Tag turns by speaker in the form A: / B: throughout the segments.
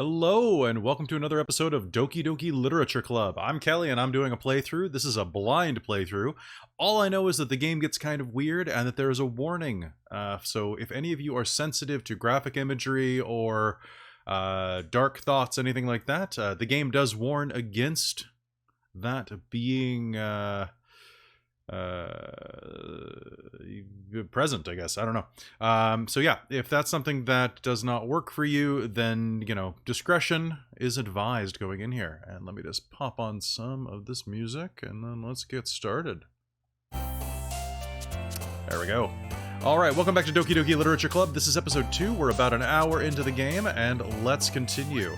A: Hello, and welcome to another episode of Doki Doki Literature Club. I'm Kelly, and I'm doing a playthrough. This is a blind playthrough. All I know is that the game gets kind of weird and that there is a warning. So if any of you are sensitive to graphic imagery or dark thoughts, anything like that, the game does warn against that being present, I guess. I don't know. So yeah, if that's something that does not work for you, then, you know, discretion is advised going in here. And let me just pop on some of this music, and then let's get started. There we go. Alright, welcome back to Doki Doki Literature Club. This is episode 2. We're about an hour into the game, and let's continue.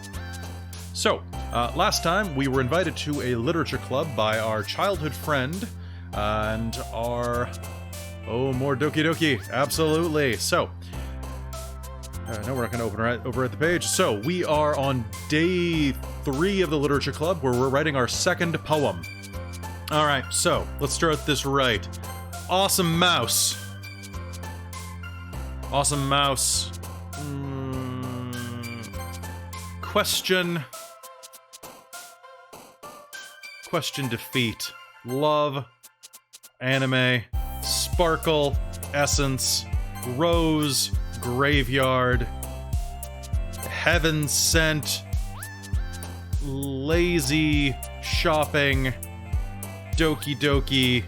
A: So, last time we were invited to a literature club by our childhood friend, and our... Oh, more Doki Doki. Absolutely. So, no, we're not going to open right over at the page. So, we are on day 3 of the Literature Club, where we're writing our second poem. Alright, so, let's start this right. Awesome mouse. Awesome mouse. Question defeat. Love. Anime, sparkle, essence, rose, graveyard, heaven sent, lazy, shopping, doki doki,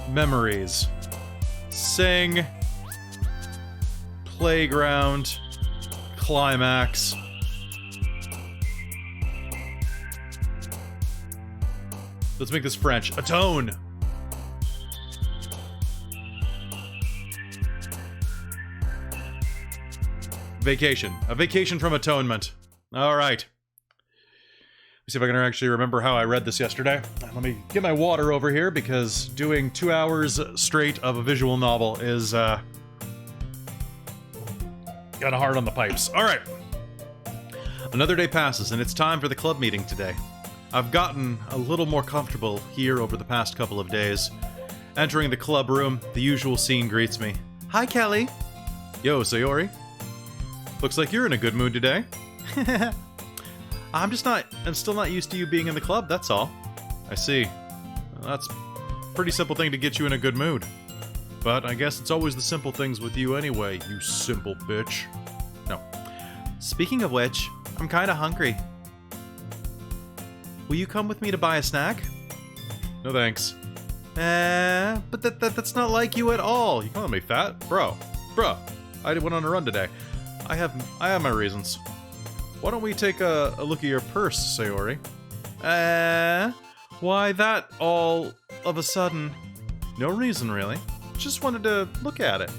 A: memories, sing, playground, climax. Let's make this French. Atone. Vacation. A vacation from atonement. Alright. Let's see if I can actually remember how I read this yesterday. Let me get my water over here, because doing 2 hours straight of a visual novel is, kinda hard on the pipes. Alright. Another day passes, and it's time for the club meeting today. I've gotten a little more comfortable here over the past couple of days. Entering the club room, the usual scene greets me. Hi, Kelly. Yo, Sayori. Looks like you're in a good mood today. I'm still not used to you being in the club, that's all. I see. Well, that's a pretty simple thing to get you in a good mood. But I guess it's always the simple things with you anyway, you simple bitch. No. Speaking of which, I'm kinda hungry. Will you come with me to buy a snack? No thanks. But that's not like you at all. You calling me fat? Bro, I went on a run today. I have my reasons. Why don't we take a look at your purse, Sayori? Why that all of a sudden? No reason, really. Just wanted to look at it.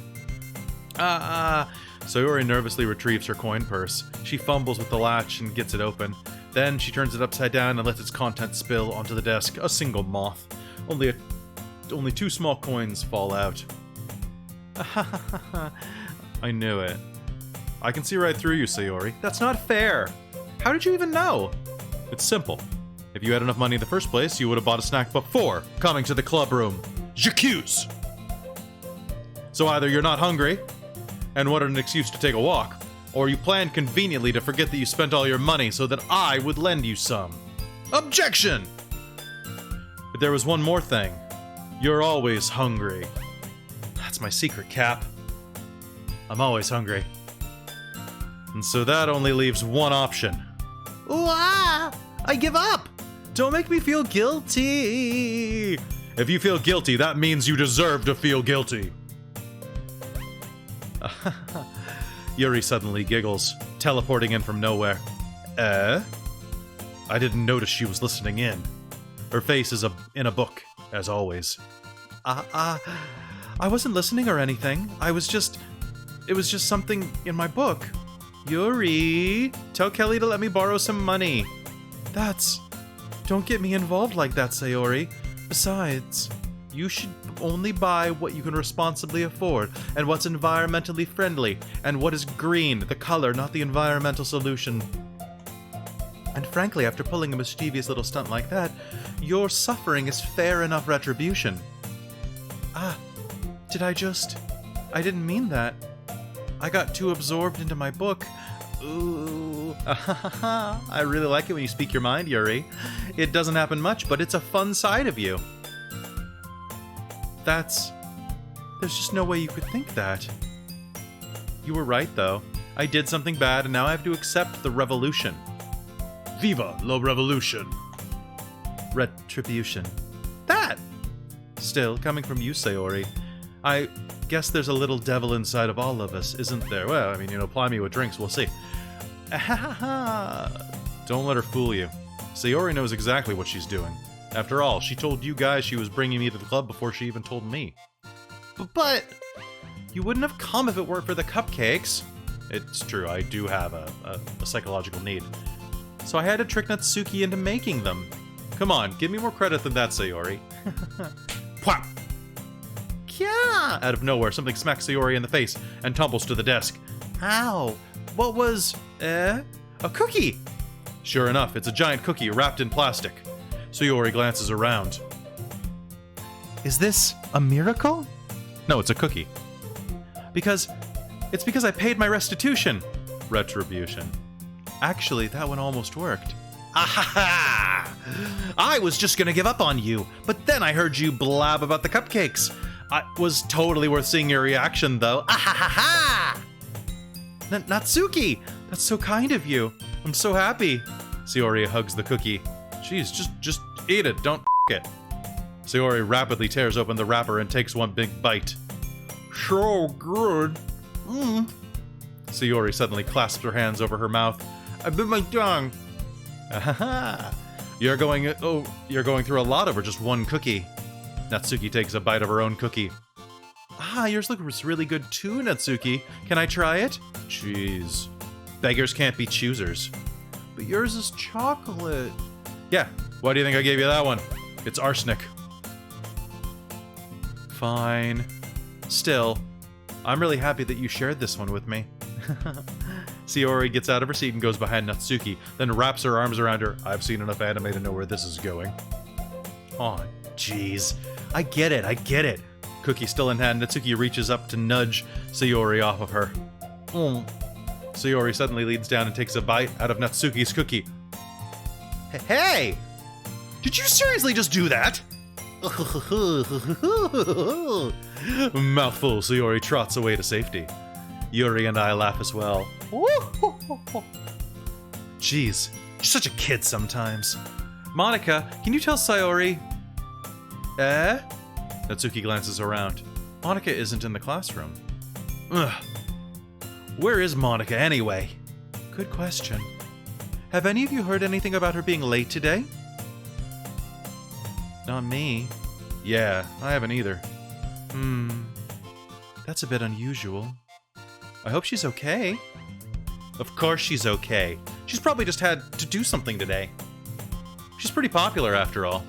A: Sayori nervously retrieves her coin purse. She fumbles with the latch and gets it open. Then she turns it upside down and lets its contents spill onto the desk. A single moth. Only 2 small coins fall out. I knew it. I can see right through you, Sayori. That's not fair. How did you even know? It's simple. If you had enough money in the first place, you would have bought a snack before coming to the club room. J'accuse! So either you're not hungry, and wanted an excuse to take a walk, or you planned conveniently to forget that you spent all your money so that I would lend you some. Objection! But there was one more thing. You're always hungry. That's my secret, Cap. I'm always hungry. And so that only leaves one option. Ooh, I give up! Don't make me feel guilty! If you feel guilty, that means you deserve to feel guilty. Yuri suddenly giggles, teleporting in from nowhere. I didn't notice she was listening in. Her face is in a book, as always. I wasn't listening or anything. It was just something in my book. Yuri, tell Kelly to let me borrow some money. Don't get me involved like that, Sayori. Besides, you should only buy what you can responsibly afford, and what's environmentally friendly, and what is green, the color, not the environmental solution. And frankly, after pulling a mischievous little stunt like that, your suffering is fair enough retribution. I didn't mean that. I got too absorbed into my book. Ooh, I really like it when you speak your mind, Yuri. It doesn't happen much, but it's a fun side of you. There's just no way you could think that. You were right, though. I did something bad, and now I have to accept the revolution. Viva la revolution! Retribution. That! Still, coming from you, Sayori, I guess there's a little devil inside of all of us, isn't there? Well, I mean, ply me with drinks, we'll see. Don't let her fool you. Sayori knows exactly what she's doing. After all, she told you guys she was bringing me to the club before she even told me. But you wouldn't have come if it weren't for the cupcakes. It's true, I do have a psychological need. So I had to trick Natsuki into making them. Come on, give me more credit than that, Sayori. Pwah! Kya! Out of nowhere, something smacks Sayori in the face and tumbles to the desk. Ow! What was... a cookie! Sure enough, it's a giant cookie wrapped in plastic. Sayori glances around. Is this a miracle? No, it's a cookie. It's because I paid my restitution. Retribution. Actually, that one almost worked. Ahaha! I was just gonna give up on you, but then I heard you blab about the cupcakes. It was totally worth seeing your reaction, though. Ahaha! Natsuki! That's so kind of you. I'm so happy. Sayori hugs the cookie. Jeez, just eat it, don't it. Sayori rapidly tears open the wrapper and takes one big bite. So good. Sayori suddenly clasps her hands over her mouth. I bit my tongue. Ahaha. You're going through a lot over just one cookie. Natsuki takes a bite of her own cookie. Yours looks really good too, Natsuki. Can I try it? Jeez. Beggars can't be choosers. But yours is chocolate. Yeah, why do you think I gave you that one? It's arsenic. Fine. Still, I'm really happy that you shared this one with me. Sayori gets out of her seat and goes behind Natsuki, then wraps her arms around her. I've seen enough anime to know where this is going. Aw, jeez. I get it. Cookie still in hand, Natsuki reaches up to nudge Sayori off of her. Sayori suddenly leans down and takes a bite out of Natsuki's cookie. Hey! Did you seriously just do that? Mouthful, Sayori trots away to safety. Yuri and I laugh as well. Jeez, you're such a kid sometimes. Monica, can you tell Sayori... Natsuki glances around. Monica isn't in the classroom. Ugh. Where is Monica anyway? Good question. Have any of you heard anything about her being late today? Not me. Yeah, I haven't either. That's a bit unusual. I hope she's okay. Of course she's okay. She's probably just had to do something today. She's pretty popular after all.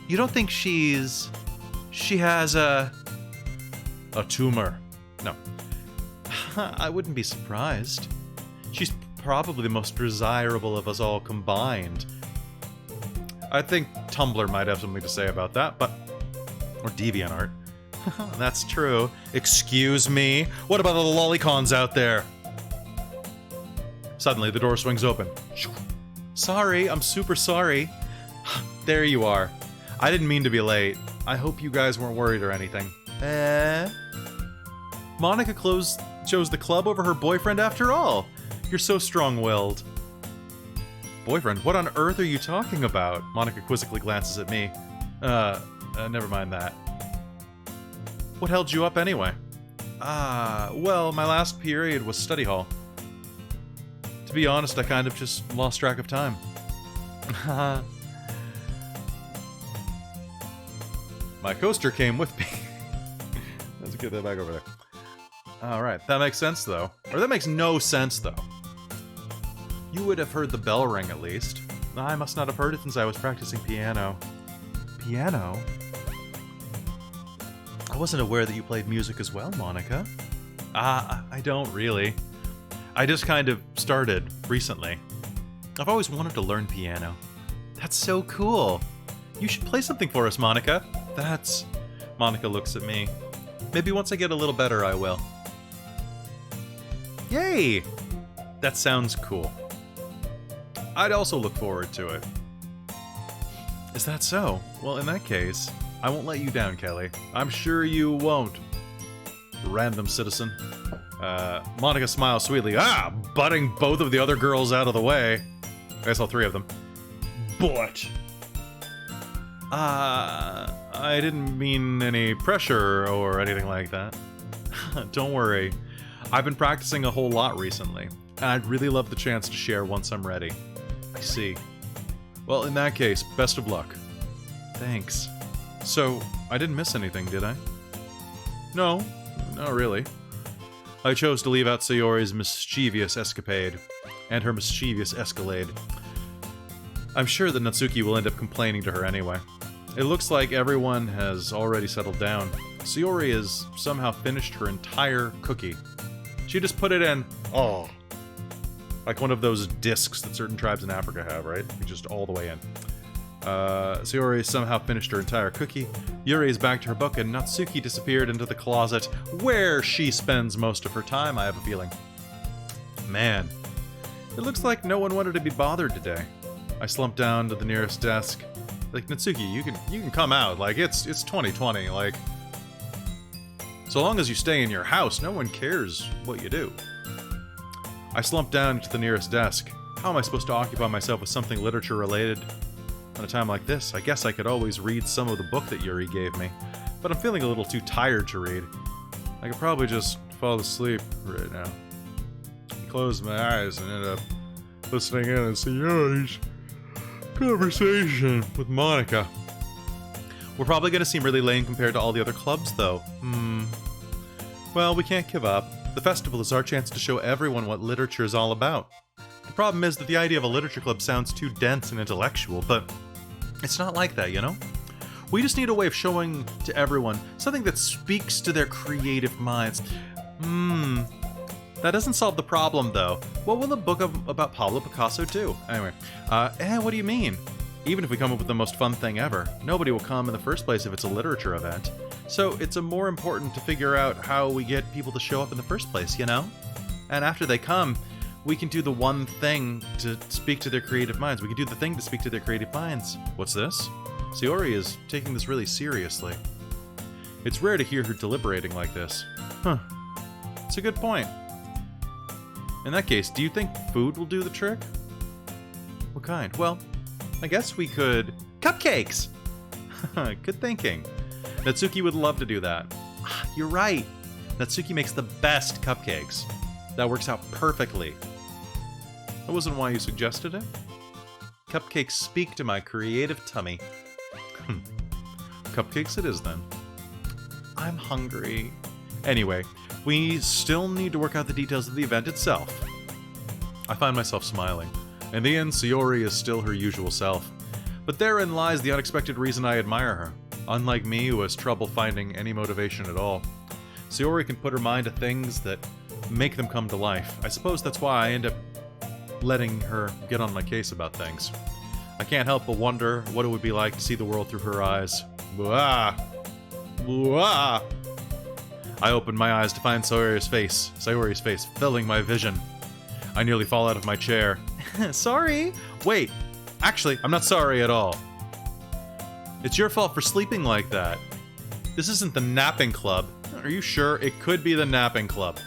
A: You don't think she has a tumor? No. I wouldn't be surprised. She's probably the most desirable of us all combined. I think Tumblr might have something to say about that, but... Or DeviantArt. That's true. Excuse me? What about the lolicons out there? Suddenly, the door swings open. Sorry, I'm super sorry. There you are. I didn't mean to be late. I hope you guys weren't worried or anything. Monica chose the club over her boyfriend after all. You're so strong-willed. Boyfriend? What on earth are you talking about? Monica quizzically glances at me. Never mind that. What held you up anyway? Well, my last period was study hall. To be honest, I kind of just lost track of time. My coaster came with me. Let's get that back over there. Alright, that makes sense though. Or that makes no sense though. You would have heard the bell ring at least. I must not have heard it since I was practicing piano. Piano? I wasn't aware that you played music as well, Monica. I don't really. I just kind of started recently. I've always wanted to learn piano. That's so cool. You should play something for us, Monica. Monica looks at me. Maybe once I get a little better, I will. Yay! That sounds cool. I'd also look forward to it. Is that so? Well, in that case, I won't let you down, Kelly. I'm sure you won't. Random citizen. Monica smiles sweetly. Butting both of the other girls out of the way. I guess all three of them. But... I didn't mean any pressure or anything like that. Don't worry. I've been practicing a whole lot recently, and I'd really love the chance to share once I'm ready. I see. Well, in that case, best of luck. Thanks. So, I didn't miss anything, did I? No, not really. I chose to leave out Sayori's mischievous escapade, and her mischievous escalade. I'm sure that Natsuki will end up complaining to her anyway. It looks like everyone has already settled down. Sayori has somehow finished her entire cookie. She just put it in, like one of those discs that certain tribes in Africa have, right? Just all the way in. Sayori somehow finished her entire cookie. Yuri is back to her book, and Natsuki disappeared into the closet, where she spends most of her time, I have a feeling. Man, it looks like no one wanted to be bothered today. I slumped down to the nearest desk. Like, Natsuki, you can come out. Like, it's 2020. Like, so long as you stay in your house, no one cares what you do. I slumped down to the nearest desk. How am I supposed to occupy myself with something literature-related? On a time like this, I guess I could always read some of the book that Yuri gave me, but I'm feeling a little too tired to read. I could probably just fall asleep right now. Close my eyes and end up listening in and see Yuri's conversation with Monica. We're probably going to seem really lame compared to all the other clubs, though. Well, we can't give up. The festival is our chance to show everyone what literature is all about. The problem is that the idea of a literature club sounds too dense and intellectual, but it's not like that, you know? We just need a way of showing to everyone something that speaks to their creative minds. That doesn't solve the problem, though. What will a book about Pablo Picasso do? Anyway, what do you mean? Even if we come up with the most fun thing ever, nobody will come in the first place if it's a literature event. So it's more important to figure out how we get people to show up in the first place, you know? And after they come, we can do the one thing to speak to their creative minds. We can do the thing to speak to their creative minds. What's this? Sayori is taking this really seriously. It's rare to hear her deliberating like this. Huh. It's a good point. In that case, do you think food will do the trick? What kind? Well, I guess we could... Cupcakes! Good thinking. Natsuki would love to do that. You're right. Natsuki makes the best cupcakes. That works out perfectly. That wasn't why you suggested it. Cupcakes speak to my creative tummy. Cupcakes it is, then. I'm hungry. Anyway, we still need to work out the details of the event itself. I find myself smiling. In the end, Sayori is still her usual self. But therein lies the unexpected reason I admire her. Unlike me, who has trouble finding any motivation at all, Sayori can put her mind to things that make them come to life. I suppose that's why I end up letting her get on my case about things. I can't help but wonder what it would be like to see the world through her eyes. Blah. Blah. I opened my eyes to find Sayori's face filling my vision. I nearly fall out of my chair. Sorry. Wait, actually, I'm not sorry at all. It's your fault for sleeping like that. This isn't the napping club. Are you sure? It could be the napping club.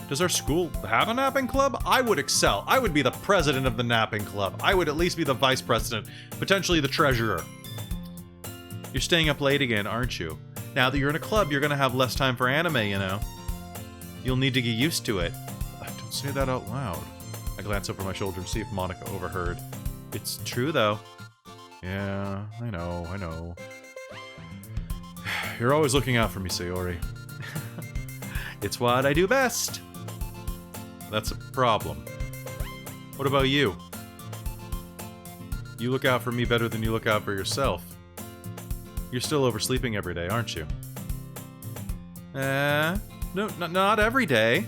A: Does our school have a napping club? I would excel. I would be the president of the napping club. I would at least be the vice president, potentially the treasurer. You're staying up late again, aren't you? Now that you're in a club, you're gonna have less time for anime, you know. You'll need to get used to it. Don't say that out loud. I glance over my shoulder to see if Monica overheard. It's true, though. Yeah, I know. You're always looking out for me, Sayori. It's what I do best. That's a problem. What about you? You look out for me better than you look out for yourself. You're still oversleeping every day, aren't you? No, not every day.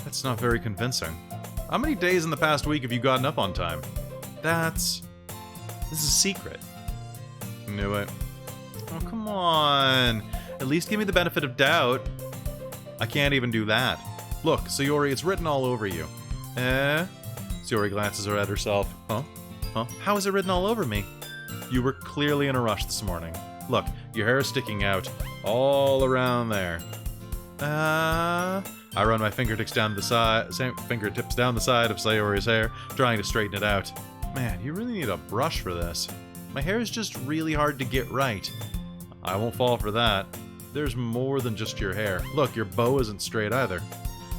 A: That's not very convincing. How many days in the past week have you gotten up on time? This is a secret. Knew it. Oh, come on. At least give me the benefit of doubt. I can't even do that. Look, Sayori, it's written all over you. Eh? Sayori glances at herself. Huh? Huh? How is it written all over me? You were clearly in a rush this morning. Look, your hair is sticking out all around there. I run my fingertips down the side of Sayori's hair, trying to straighten it out. Man, you really need a brush for this. My hair is just really hard to get right. I won't fall for that. There's more than just your hair. Look, your bow isn't straight either.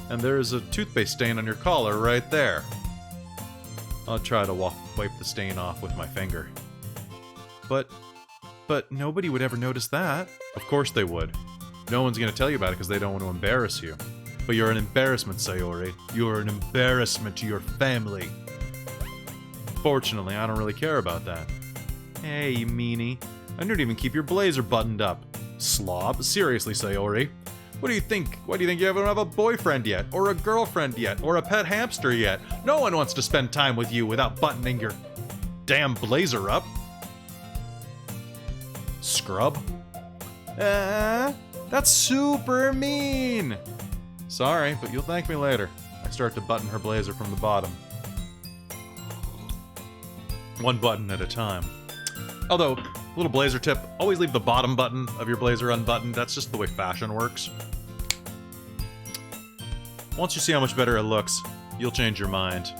A: And there's a toothpaste stain on your collar right there. I'll try to wipe the stain off with my finger. But nobody would ever notice that. Of course they would. No one's gonna tell you about it because they don't want to embarrass you. But you're an embarrassment, Sayori. You're an embarrassment to your family. Fortunately, I don't really care about that. Hey, you meanie. I didn't even keep your blazer buttoned up. Slob. Seriously, Sayori. What do you think? Why do you think you don't have a boyfriend yet? Or a girlfriend yet? Or a pet hamster yet? No one wants to spend time with you without buttoning your damn blazer up. Scrub? That's super mean! Sorry, but you'll thank me later. I start to button her blazer from the bottom. One button at a time. Although, little blazer tip, always leave the bottom button of your blazer unbuttoned. That's just the way fashion works. Once you see how much better it looks, you'll change your mind.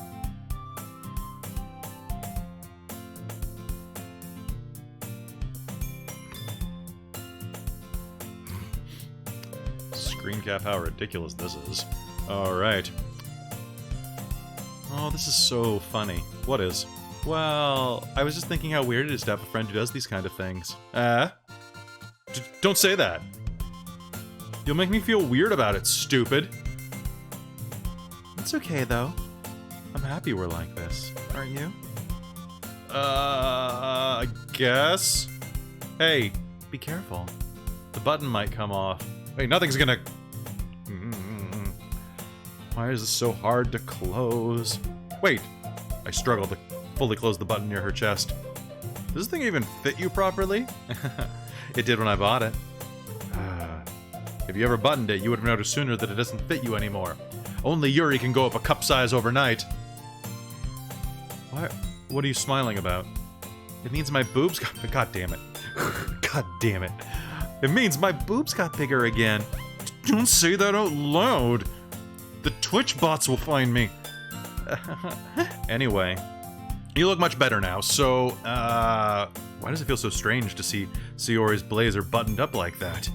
A: Screen cap, how ridiculous this is. Alright. Oh, this is so funny. What is? Well, I was just thinking how weird it is to have a friend who does these kind of things. Don't say that. You'll make me feel weird about it, stupid. It's okay, though. I'm happy we're like this. Aren't you? I guess? Hey, be careful. The button might come off. Wait, nothing's gonna... Why is this so hard to close? Wait, I struggle to fully close the button near her chest. Does this thing even fit you properly? It did when I bought it. If you ever buttoned it, you would have noticed sooner that it doesn't fit you anymore. Only Yuri can go up a cup size overnight. What are you smiling about? It means my boobs got... God damn it. God damn it. It means my boobs got bigger again. Don't say that out loud. The Twitch bots will find me. Anyway, you look much better now, so, why does it feel so strange to see Sayori's blazer buttoned up like that?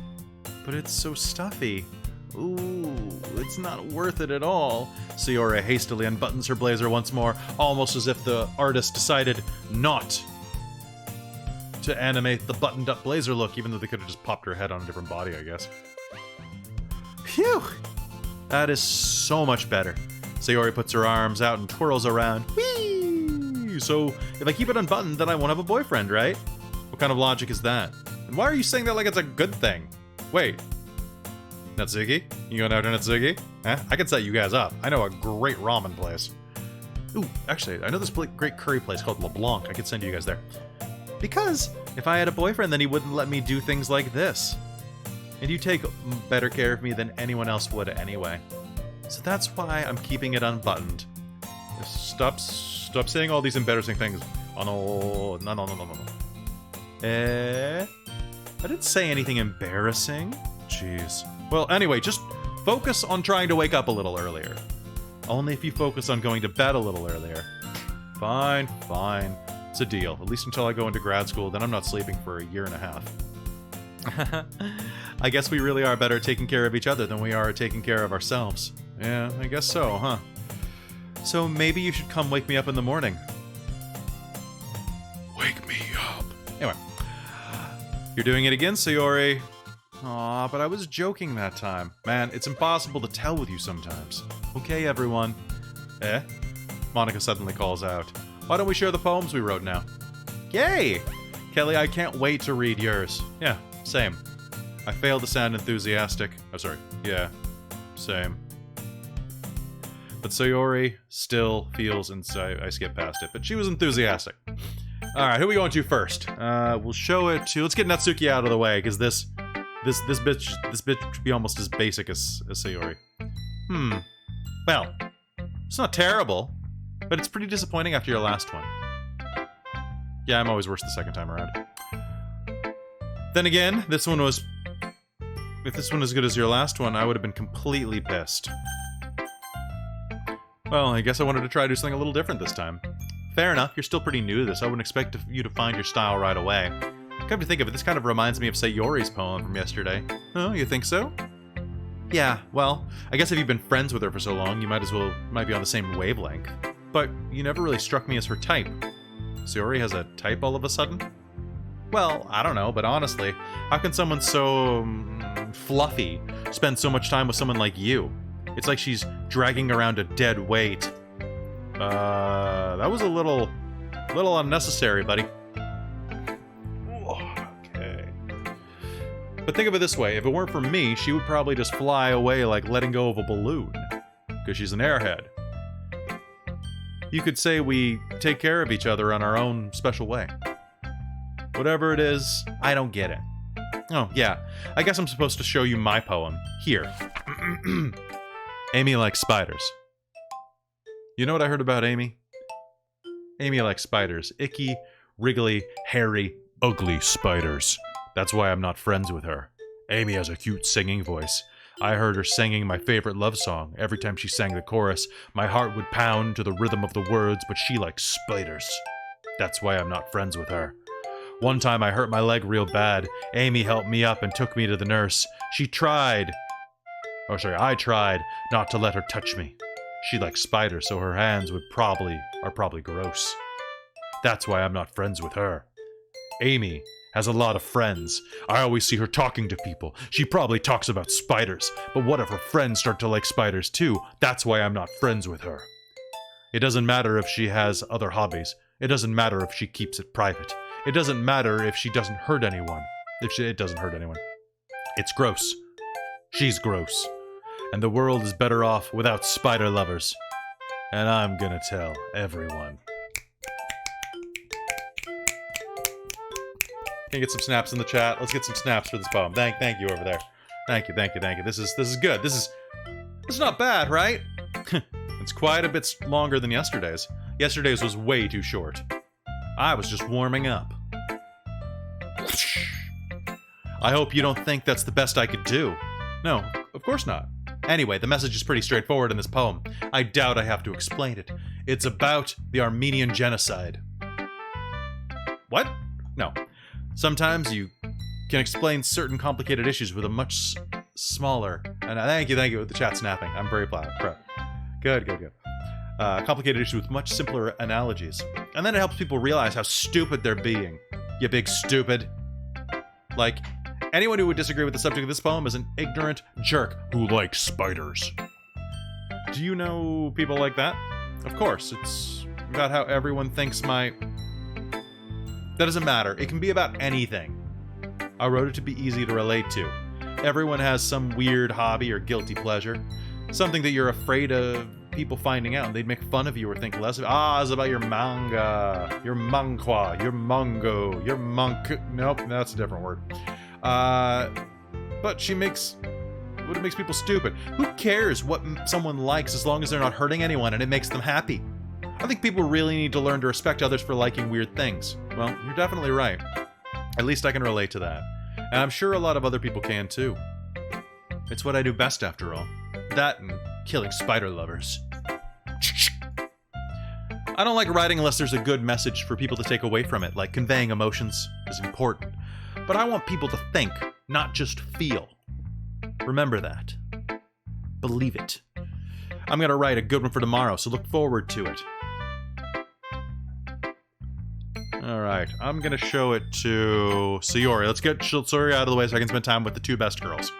A: But it's so stuffy. Ooh, it's not worth it at all. Sayori hastily unbuttons her blazer once more, almost as if the artist decided not to animate the buttoned-up blazer look, even though they could have just popped her head on a different body, I guess. Phew! That is so much better. Sayori puts her arms out and twirls around. Whee! So, if I keep it unbuttoned, then I won't have a boyfriend, right? What kind of logic is that? And why are you saying that like it's a good thing? Wait. Natsuki? You going out to Natsuki? Huh? I can set you guys up. I know a great ramen place. Ooh, actually, I know this great curry place called LeBlanc. I could send you guys there. Because if I had a boyfriend, then he wouldn't let me do things like this. And you take better care of me than anyone else would anyway. So that's why I'm keeping it unbuttoned. Stop saying all these embarrassing things. Oh no. I didn't say anything embarrassing. Jeez. Well, anyway, just focus on trying to wake up a little earlier. Only if you focus on going to bed a little earlier. Fine. It's a deal. At least until I go into grad school, then I'm not sleeping for a year and a half. I guess we really are better at taking care of each other than we are at taking care of ourselves. Yeah, I guess so, huh? So maybe you should come wake me up in the morning. Wake me up. Anyway. You're doing it again, Sayori. Aw, but I was joking that time. Man, it's impossible to tell with you sometimes. Okay, everyone. Monica suddenly calls out. Why don't we share the poems we wrote now? Yay! Kelly, I can't wait to read yours. Yeah, same. I failed to sound enthusiastic. Oh, sorry. Yeah, same. But Sayori still feels inside. I skipped past it, but she was enthusiastic. Alright, who are we going to first? We'll show it to... Let's get Natsuki out of the way, because this bitch should be almost as basic as Sayori. Well, it's not terrible, but it's pretty disappointing after your last one. Yeah, I'm always worse the second time around. Then again, if this one was as good as your last one, I would have been completely pissed. Well, I guess I wanted to try to do something a little different this time. Fair enough, you're still pretty new to this. I wouldn't expect you to find your style right away. Come to think of it, this kind of reminds me of Sayori's poem from yesterday. Oh, you think so? Yeah, well, I guess if you've been friends with her for so long, you might be on the same wavelength. But you never really struck me as her type. Sayori has a type all of a sudden? Well, I don't know, but honestly, how can someone so fluffy spend so much time with someone like you? It's like she's dragging around a dead weight. That was a little unnecessary, buddy. Okay. But think of it this way, if it weren't for me, she would probably just fly away like letting go of a balloon. Because she's an airhead. You could say we take care of each other in our own special way. Whatever it is, I don't get it. Oh, yeah. I guess I'm supposed to show you my poem. Here. Amy likes spiders. You know what I heard about Amy? Amy likes spiders. Icky, wriggly, hairy, ugly spiders. That's why I'm not friends with her. Amy has a cute singing voice. I heard her singing my favorite love song. Every time she sang the chorus, my heart would pound to the rhythm of the words, but she likes spiders. That's why I'm not friends with her. One time I hurt my leg real bad. Amy helped me up and took me to the nurse. I tried not to let her touch me. She likes spiders, so her hands are probably gross. That's why I'm not friends with her. Amy has a lot of friends. I always see her talking to people. She probably talks about spiders. But what if her friends start to like spiders too? That's why I'm not friends with her. It doesn't matter if she has other hobbies. It doesn't matter if she keeps it private. It doesn't matter if she doesn't hurt anyone. It doesn't hurt anyone. It's gross. She's gross. And the world is better off without spider lovers. And I'm gonna tell everyone. Can you get some snaps in the chat? Let's get some snaps for this poem. Thank you over there. Thank you. This is good. This is not bad, right? It's quite a bit longer than yesterday's. Yesterday's was way too short. I was just warming up. I hope you don't think that's the best I could do. No, of course not. Anyway, the message is pretty straightforward in this poem. I doubt I have to explain it. It's about the Armenian genocide. What? No. Sometimes you can explain certain complicated issues with a much smaller... And thank you with the chat snapping. I'm very proud. Good. Complicated issues with much simpler analogies. And then it helps people realize how stupid they're being. You big stupid. Like, anyone who would disagree with the subject of this poem is an ignorant jerk who likes spiders. Do you know people like that? Of course, it's about how everyone thinks my... That doesn't matter. It can be about anything. I wrote it to be easy to relate to. Everyone has some weird hobby or guilty pleasure. Something that you're afraid of people finding out and they'd make fun of you or think less of. It's about your manga, your manhwa, your mango, your monk. Nope, that's a different word. But it makes people stupid. Who cares what someone likes as long as they're not hurting anyone and it makes them happy? I think people really need to learn to respect others for liking weird things. Well, you're definitely right. At least I can relate to that. And I'm sure a lot of other people can too. It's what I do best after all. That and killing spider lovers. I don't like writing unless there's a good message for people to take away from it, like conveying emotions is important. But I want people to think, not just feel. Remember that. Believe it. I'm gonna write a good one for tomorrow, so look forward to it. Alright, I'm gonna show it to Sayori. Let's get Sayori out of the way so I can spend time with the two best girls.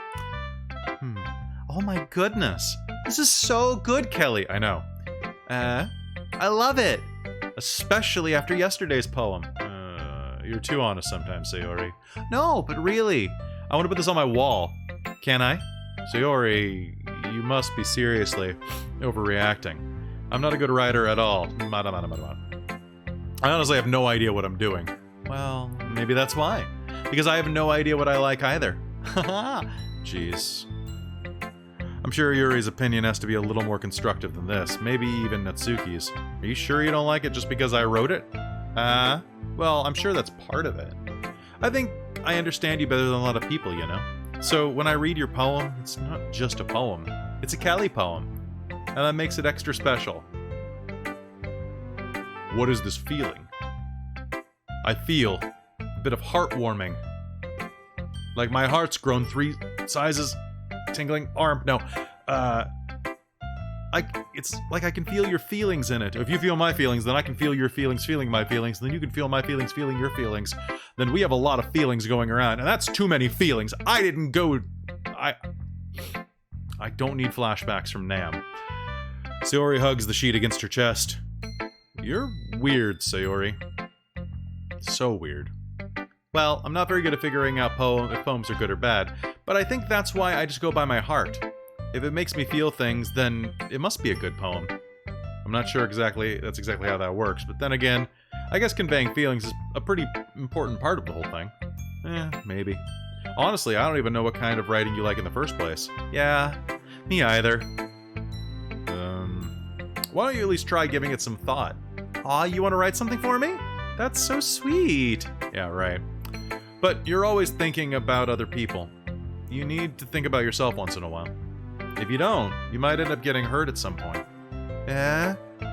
A: Oh my goodness. This is so good, Kelly. I know. I love it. Especially after yesterday's poem. You're too honest sometimes, Sayori. No, but really. I want to put this on my wall. Can I? Sayori, you must be seriously overreacting. I'm not a good writer at all. I honestly have no idea what I'm doing. Well, maybe that's why. Because I have no idea what I like either. Haha. Jeez. I'm I'm sure Yuri's opinion has to be a little more constructive than this. Maybe even Natsuki's. Are you sure you don't like it just because I wrote it? Well, I'm sure that's part of it. I think I understand you better than a lot of people, you know? So when I read your poem, it's not just a poem. It's a Kelly poem. And that makes it extra special. What is this feeling? I feel a bit of heartwarming. Like my heart's grown 3 sizes. Tingling arm. No. It's like I can feel your feelings in it. If you feel my feelings, then I can feel your feelings feeling my feelings. Then you can feel my feelings feeling your feelings. Then we have a lot of feelings going around. And that's too many feelings. I didn't go... I don't need flashbacks from Nam. Sayori hugs the sheet against her chest. You're weird, Sayori. So weird. Well, I'm not very good at figuring out if poems are good or bad, but I think that's why I just go by my heart. If it makes me feel things, then it must be a good poem. I'm not sure that's exactly how that works, but then again, I guess conveying feelings is a pretty important part of the whole thing. Maybe. Honestly, I don't even know what kind of writing you like in the first place. Yeah, me either. Why don't you at least try giving it some thought? Aw, you want to write something for me? That's so sweet. Yeah, right. But you're always thinking about other people. You need to think about yourself once in a while. If you don't, you might end up getting hurt at some point.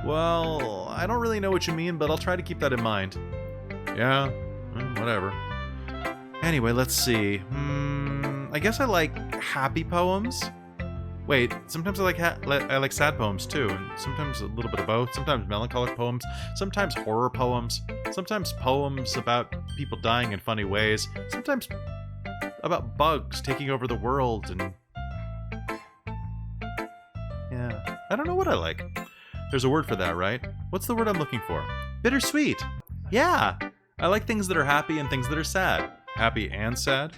A: Well, I don't really know what you mean, but I'll try to keep that in mind. Yeah, whatever. Anyway, let's see. I guess I like happy poems. Wait, sometimes I like sad poems too, and sometimes a little bit of both. Sometimes melancholic poems, sometimes horror poems, sometimes poems about people dying in funny ways, sometimes about bugs taking over the world, and yeah, I don't know what I like. There's a word for that, right? What's the word I'm looking for? Bittersweet. Yeah, I like things that are happy and things that are sad. Happy and sad?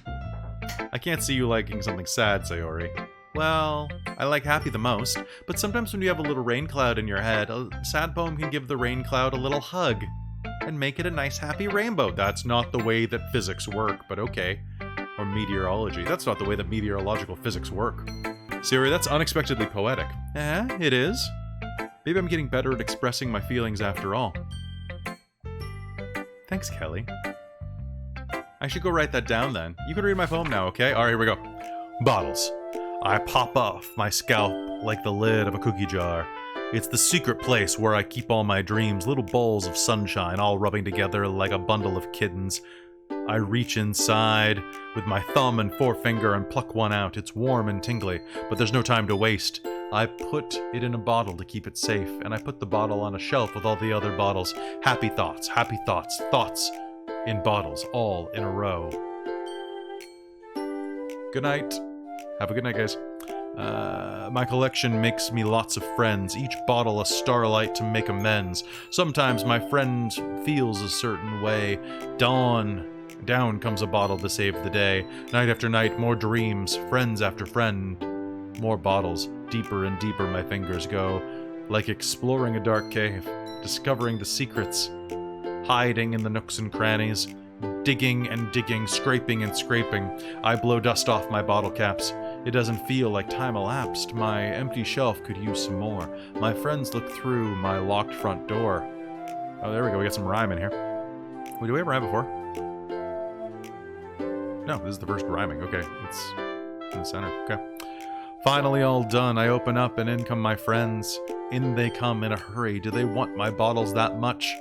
A: I can't see you liking something sad, Sayori. Well, I like happy the most, but sometimes when you have a little rain cloud in your head, a sad poem can give the rain cloud a little hug and make it a nice happy rainbow. That's not the way that physics work, but okay. Or meteorology. That's not the way that meteorological physics work. Sayori, that's unexpectedly poetic. It is. Maybe I'm getting better at expressing my feelings after all. Thanks, Kelly. I should go write that down then. You can read my poem now, okay? Alright, here we go. Bottles. I pop off my scalp like the lid of a cookie jar. It's the secret place where I keep all my dreams, little balls of sunshine all rubbing together like a bundle of kittens. I reach inside with my thumb and forefinger and pluck one out. It's warm and tingly, but there's no time to waste. I put it in a bottle to keep it safe, and I put the bottle on a shelf with all the other bottles. Happy thoughts, thoughts in bottles, all in a row. Good night. Have a good night, guys. My collection makes me lots of friends, each bottle a starlight to make amends. Sometimes my friend feels a certain way. Down comes a bottle to save the day. Night after night, more dreams, friends after friend. More bottles, deeper and deeper my fingers go. Like exploring a dark cave, discovering the secrets. Hiding in the nooks and crannies. Digging and digging, scraping and scraping. I blow dust off my bottle caps. It doesn't feel like time elapsed. My empty shelf could use some more. My friends look through my locked front door. Oh, there we go. We got some rhyme in here. Wait, did we ever rhyme before? No, this is the first rhyming. Okay, it's in the center. Okay. Finally all done. I open up and in come my friends. In they come in a hurry. Do they want my bottles that much?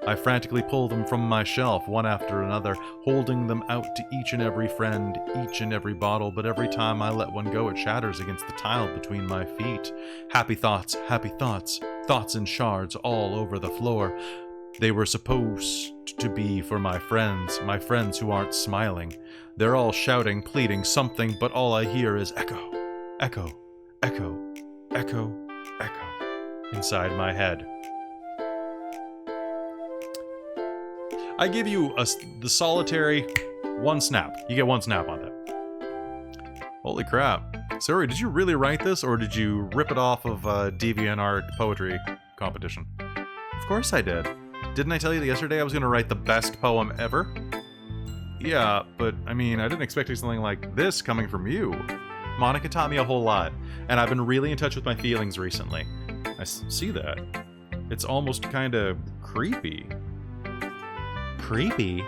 A: I frantically pull them from my shelf, one after another, holding them out to each and every friend, each and every bottle, but every time I let one go, it shatters against the tile between my feet. Happy thoughts, thoughts in shards all over the floor. They were supposed to be for my friends who aren't smiling. They're all shouting, pleading something, but all I hear is echo, echo, echo, echo, echo, inside my head. I give you the solitary one snap. You get one snap on that. Holy crap. Sorry, did you really write this, or did you rip it off of a DeviantArt poetry competition? Of course I did. Didn't I tell you that yesterday I was going to write the best poem ever? Yeah, but, I mean, I didn't expect something like this coming from you. Monica taught me a whole lot, and I've been really in touch with my feelings recently. I see that. It's almost kind of creepy. Creepy?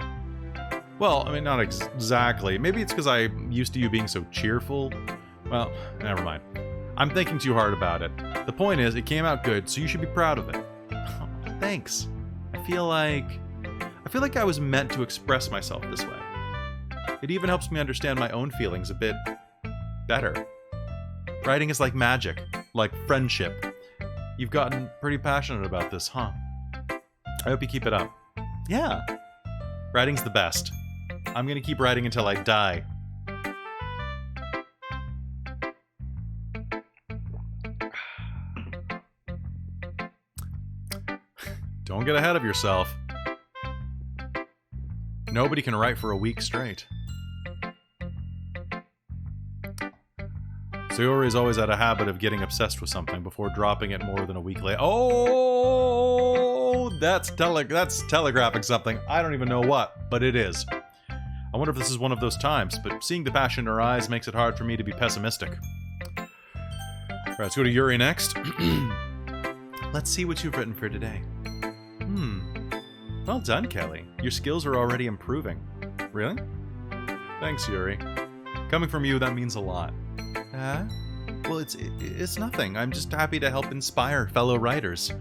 A: Well, I mean, not exactly. Maybe it's because I'm used to you being so cheerful. Well, never mind. I'm thinking too hard about it. The point is, it came out good, so you should be proud of it. Oh, thanks. I feel like I was meant to express myself this way. It even helps me understand my own feelings a bit better. Writing is like magic, like friendship. You've gotten pretty passionate about this, huh? I hope you keep it up. Yeah. Writing's the best. I'm gonna keep writing until I die. Don't get ahead of yourself. Nobody can write for a week straight. Sayori's always had a habit of getting obsessed with something before dropping it more than a week later. Oh, that's telegraphing something. I don't even know what, but it is. I wonder if this is one of those times, but seeing the passion in her eyes makes it hard for me to be pessimistic. Alright, let's go to Yuri next. Let's see what you've written for today. Well done, Kelly. Your skills are already improving. Really? Thanks, Yuri. Coming from you, that means a lot. Well, it's nothing. I'm just happy to help inspire fellow writers.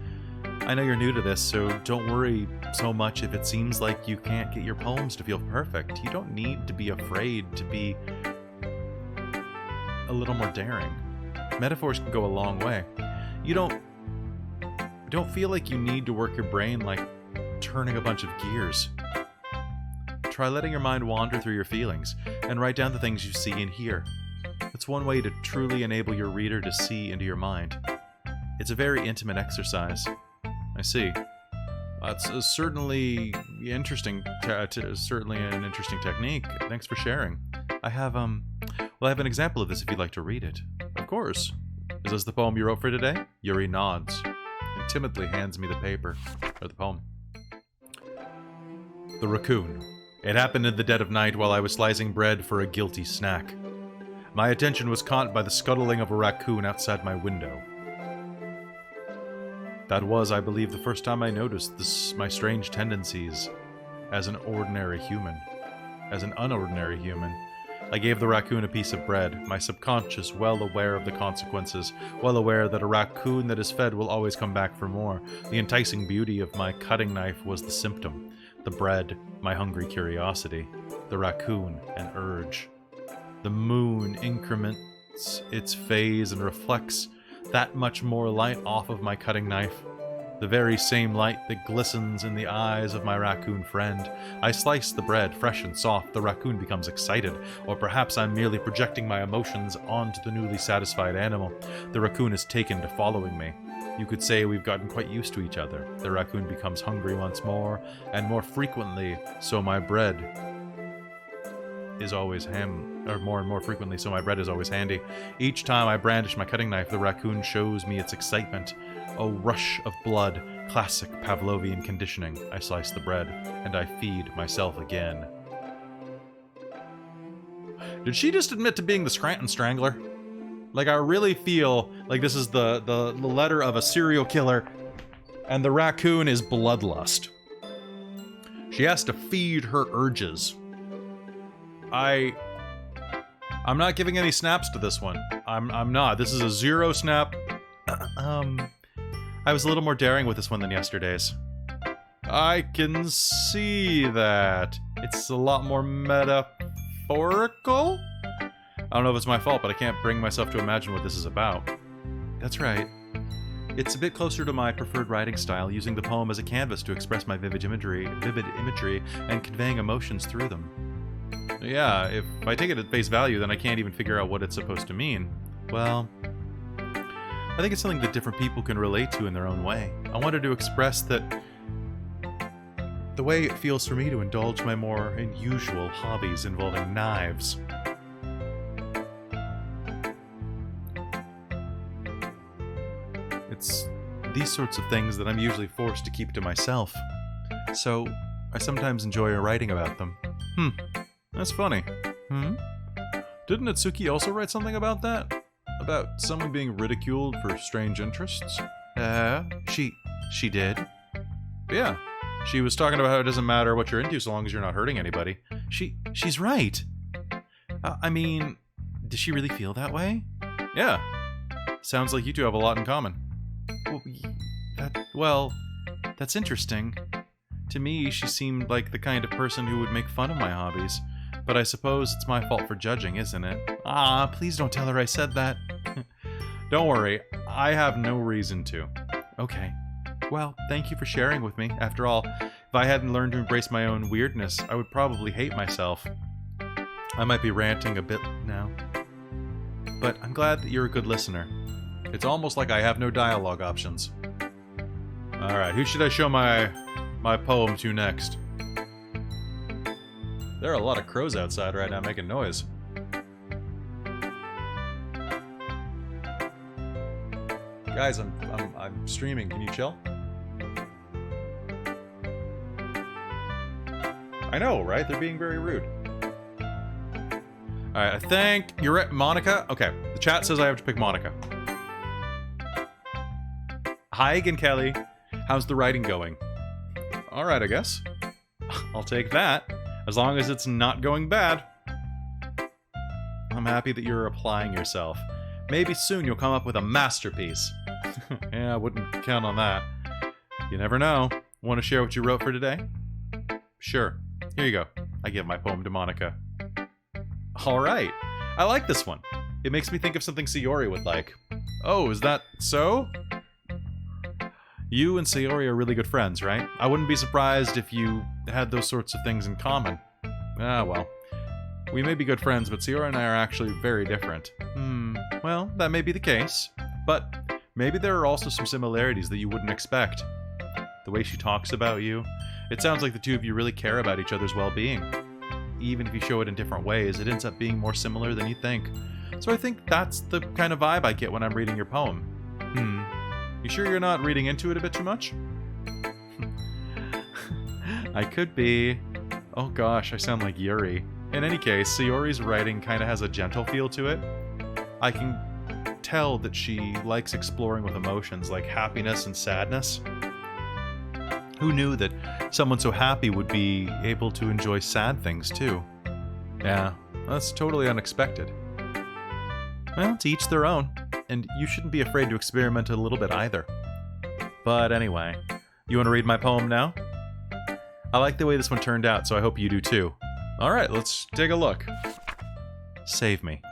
A: I know you're new to this, so don't worry so much if it seems like you can't get your poems to feel perfect. You don't need to be afraid to be a little more daring. Metaphors can go a long way. You don't feel like you need to work your brain like turning a bunch of gears. Try letting your mind wander through your feelings and write down the things you see and hear. It's one way to truly enable your reader to see into your mind. It's a very intimate exercise. I see. That's certainly interesting. Certainly an interesting technique. Thanks for sharing. I have an example of this if you'd like to read it. Of course. Is this the poem you wrote for today? Yuri nods and timidly hands me the paper or the poem. The Raccoon. It happened in the dead of night while I was slicing bread for a guilty snack. My attention was caught by the scuttling of a raccoon outside my window. That was, I believe, the first time I noticed my strange tendencies as an unordinary human. I gave the raccoon a piece of bread, my subconscious well aware of the consequences, well aware that a raccoon that is fed will always come back for more. The enticing beauty of my cutting knife was the symptom. The bread, my hungry curiosity. The raccoon, an urge. The moon increments its phase and reflects that much more light off of my cutting knife. The very same light that glistens in the eyes of my raccoon friend. I slice the bread, fresh and soft. The raccoon becomes excited, or perhaps I'm merely projecting my emotions onto the newly satisfied animal. The raccoon is taken to following me. You could say we've gotten quite used to each other. The raccoon becomes hungry once more, and more frequently, so my bread is always more and more frequently, so my bread is always handy. Each time I brandish my cutting knife, the raccoon shows me its excitement. A rush of blood, classic Pavlovian conditioning. I slice the bread, and I feed myself again. Did she just admit to being the Scranton Strangler? Like, I really feel like this is the letter of a serial killer, and the raccoon is bloodlust. She has to feed her urges. I'm not giving any snaps to this one. I'm not. This is a 0 snap. I was a little more daring with this one than yesterday's. I can see that. It's a lot more metaphorical? I don't know if it's my fault, but I can't bring myself to imagine what this is about. That's right. It's a bit closer to my preferred writing style, using the poem as a canvas to express my vivid imagery, and conveying emotions through them. Yeah, if I take it at face value, then I can't even figure out what it's supposed to mean. Well, I think it's something that different people can relate to in their own way. I wanted to express that the way it feels for me to indulge my more unusual hobbies involving knives. It's these sorts of things that I'm usually forced to keep to myself. So, I sometimes enjoy writing about them. That's funny. Didn't Natsuki also write something about that? About someone being ridiculed for strange interests? She did. Yeah. She was talking about how it doesn't matter what you're into so long as you're not hurting anybody. She's right. I mean, does she really feel that way? Yeah. Sounds like you two have a lot in common. Well, that's interesting. To me, she seemed like the kind of person who would make fun of my hobbies. But I suppose it's my fault for judging, isn't it? Please don't tell her I said that. Don't worry, I have no reason to. Okay. Well, thank you for sharing with me. After all, if I hadn't learned to embrace my own weirdness, I would probably hate myself. I might be ranting a bit now. But I'm glad that you're a good listener. It's almost like I have no dialogue options. Alright, who should I show my poem to next? There are a lot of crows outside right now making noise. Guys, I'm streaming. Can you chill? I know, right? They're being very rude. Alright, I think you're at Monica. Okay, the chat says I have to pick Monica. Hi again, Kelly. How's the writing going? Alright, I guess. I'll take that. As long as it's not going bad. I'm happy that you're applying yourself. Maybe soon you'll come up with a masterpiece. Yeah, I wouldn't count on that. You never know. Want to share what you wrote for today? Sure. Here you go. I give my poem to Monica. Alright. I like this one. It makes me think of something Sayori would like. Oh, is that so? You and Sayori are really good friends, right? I wouldn't be surprised if you had those sorts of things in common. Well. We may be good friends, but Sayori and I are actually very different. Well, that may be the case. But maybe there are also some similarities that you wouldn't expect. The way she talks about you. It sounds like the two of you really care about each other's well-being. Even if you show it in different ways, it ends up being more similar than you think. So I think that's the kind of vibe I get when I'm reading your poem. You sure you're not reading into it a bit too much? I could be. Oh gosh, I sound like Yuri. In any case, Sayori's writing kind of has a gentle feel to it. I can tell that she likes exploring with emotions like happiness and sadness. Who knew that someone so happy would be able to enjoy sad things too? Yeah, that's totally unexpected. Well, to each their own. And you shouldn't be afraid to experiment a little bit either. But anyway, you want to read my poem now? I like the way this one turned out, so I hope you do too. Alright, let's take a look. Save me.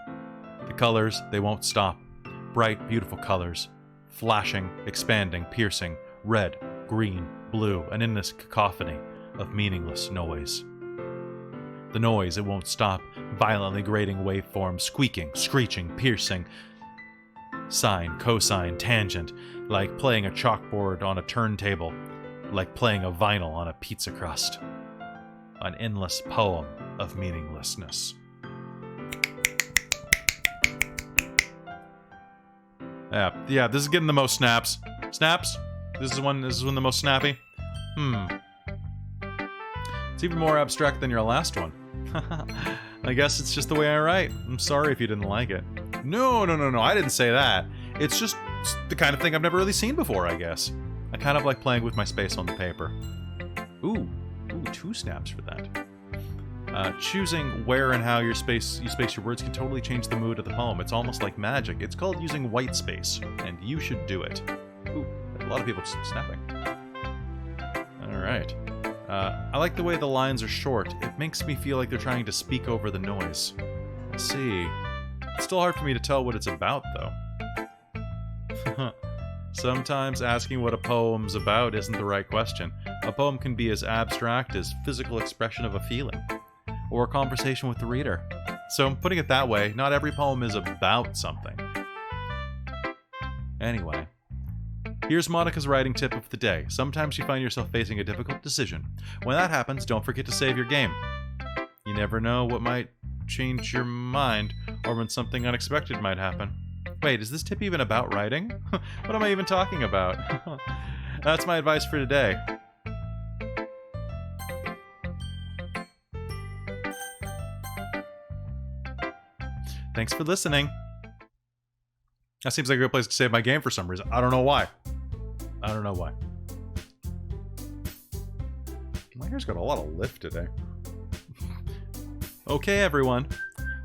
A: The colors, they won't stop. Bright, beautiful colors. Flashing, expanding, piercing, red, green, blue, an endless cacophony of meaningless noise. The noise, it won't stop. Violently grating waveforms, squeaking, screeching, piercing. Sine, cosine, tangent, like playing a chalkboard on a turntable, like playing a vinyl on a pizza crust. An endless poem of meaninglessness. Yeah, this is getting the most snaps. Snaps? This is one the most snappy? It's even more abstract than your last one. I guess it's just the way I write. I'm sorry if you didn't like it. No, I didn't say that. It's just the kind of thing I've never really seen before, I guess. I kind of like playing with my space on the paper. Ooh, 2 snaps for that. Choosing where and how you space your words can totally change the mood of the poem. It's almost like magic. It's called using white space, and you should do it. Ooh, a lot of people snapping. Alright. I like the way the lines are short. It makes me feel like they're trying to speak over the noise. Let's see. It's still hard for me to tell what it's about, though. Sometimes asking what a poem's about isn't the right question. A poem can be as abstract as physical expression of a feeling, or a conversation with the reader. So, putting it that way, not every poem is about something. Anyway, here's Monica's writing tip of the day. Sometimes you find yourself facing a difficult decision. When that happens, don't forget to save your game. You never know what might change your mind, or when something unexpected might happen. Wait, is this tip even about writing? What am I even talking about? That's my advice for today. Thanks for listening. That seems like a good place to save my game for some reason. I don't know why. My hair's got a lot of lift today. Okay, everyone.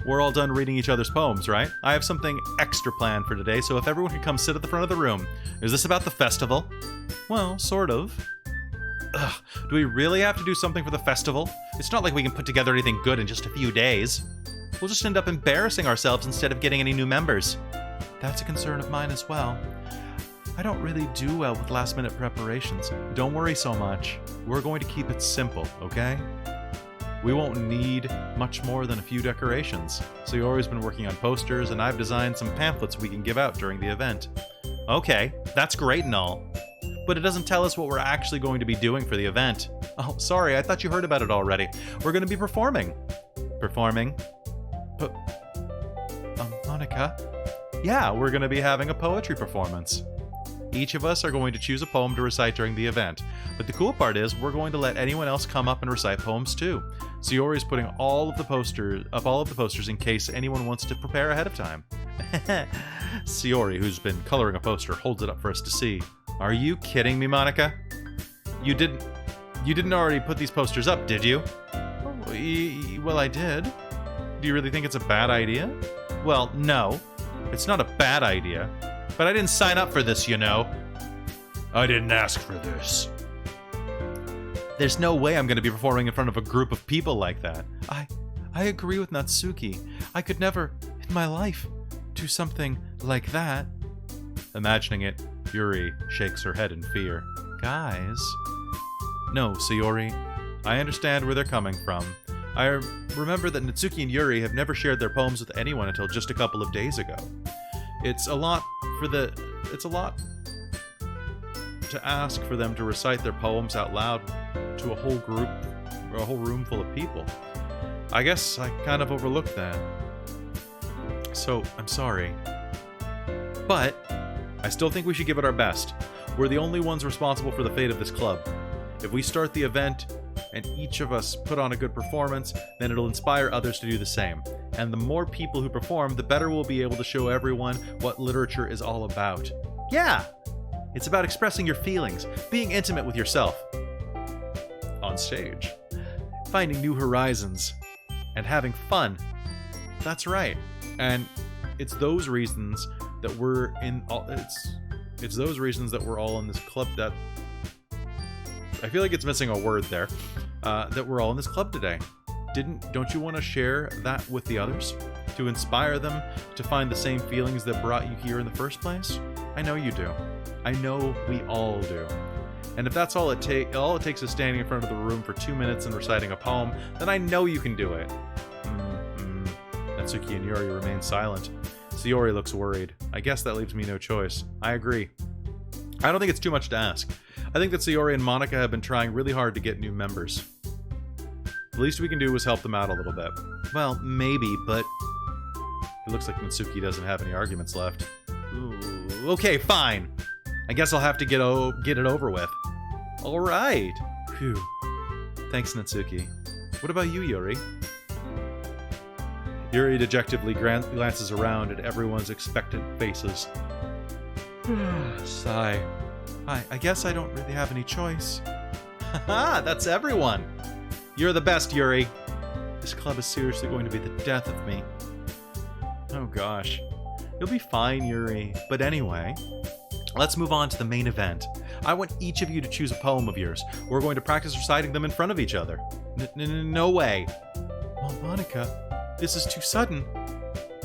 A: We're all done reading each other's poems, right? I have something extra planned for today, so if everyone could come sit at the front of the room. Is this about the festival? Well, sort of. Ugh, do we really have to do something for the festival? It's not like we can put together anything good in just a few days. We'll just end up embarrassing ourselves instead of getting any new members. That's a concern of mine as well. I don't really do well with last-minute preparations. Don't worry so much. We're going to keep it simple, okay? We won't need much more than a few decorations. Sayori's been working on posters, and I've designed some pamphlets we can give out during the event. Okay, that's great and all. But it doesn't tell us what we're actually going to be doing for the event. Oh, sorry, I thought you heard about it already. We're going to be performing. Performing? Monica? Yeah, we're going to be having a poetry performance. Each of us are going to choose a poem to recite during the event. But the cool part is, we're going to let anyone else come up and recite poems too. Sayori's putting all of the posters in case anyone wants to prepare ahead of time. Sayori, who's been coloring a poster, holds it up for us to see. Are you kidding me, Monica? You didn't already put these posters up, did you? Well, I did. Do you really think it's a bad idea? Well, no. It's not a bad idea. But I didn't sign up for this, you know. I didn't ask for this. There's no way I'm going to be performing in front of a group of people like that. I agree with Natsuki. I could never, in my life, do something like that. Imagining it, Yuri shakes her head in fear. Guys? No, Sayori. I understand where they're coming from. I remember that Natsuki and Yuri have never shared their poems with anyone until just a couple of days ago. It's a lot to ask for them to recite their poems out loud to a whole group, or a whole room full of people. I guess I kind of overlooked that. So, I'm sorry. But, I still think we should give it our best. We're the only ones responsible for the fate of this club. If we start the event, and each of us put on a good performance, then it'll inspire others to do the same. And the more people who perform, the better we'll be able to show everyone what literature is all about. Yeah! It's about expressing your feelings, being intimate with yourself. On stage. Finding new horizons. And having fun. That's right. And it's those reasons that we're in all... It's those reasons that we're all in this club that... I feel like it's missing a word there. That we're all in this club today. Don't you want to share that with the others? To inspire them to find the same feelings that brought you here in the first place? I know you do. I know we all do. And if that's all it takes is standing in front of the room for 2 minutes and reciting a poem, then I know you can do it. Natsuki and Yuri remain silent. Sayori looks worried. I guess that leaves me no choice. I agree. I don't think it's too much to ask. I think that Sayori and Monica have been trying really hard to get new members. The least we can do is help them out a little bit. Well, maybe, but... It looks like Natsuki doesn't have any arguments left. Ooh, okay, fine. I guess I'll have to get it over with. Alright. Phew. Thanks, Natsuki. What about you, Yuri? Yuri dejectedly glances around at everyone's expectant faces. Sigh. I guess I don't really have any choice. Haha, that's everyone! You're the best, Yuri. This club is seriously going to be the death of me. Oh gosh. You'll be fine, Yuri. But anyway, let's move on to the main event. I want each of you to choose a poem of yours. We're going to practice reciting them in front of each other. No way. Well, Monica, this is too sudden.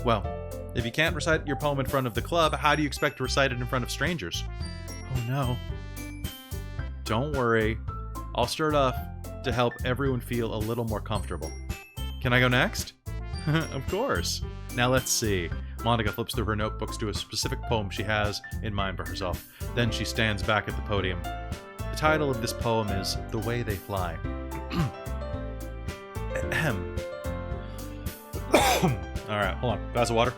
A: Well, if you can't recite your poem in front of the club, how do you expect to recite it in front of strangers? Oh no. Don't worry. I'll start off to help everyone feel a little more comfortable. Can I go next? Of course. Now let's see. Monica flips through her notebooks to a specific poem she has in mind for herself. Then she stands back at the podium. The title of this poem is The Way They Fly. Ahem. Alright, hold on. Glass of water.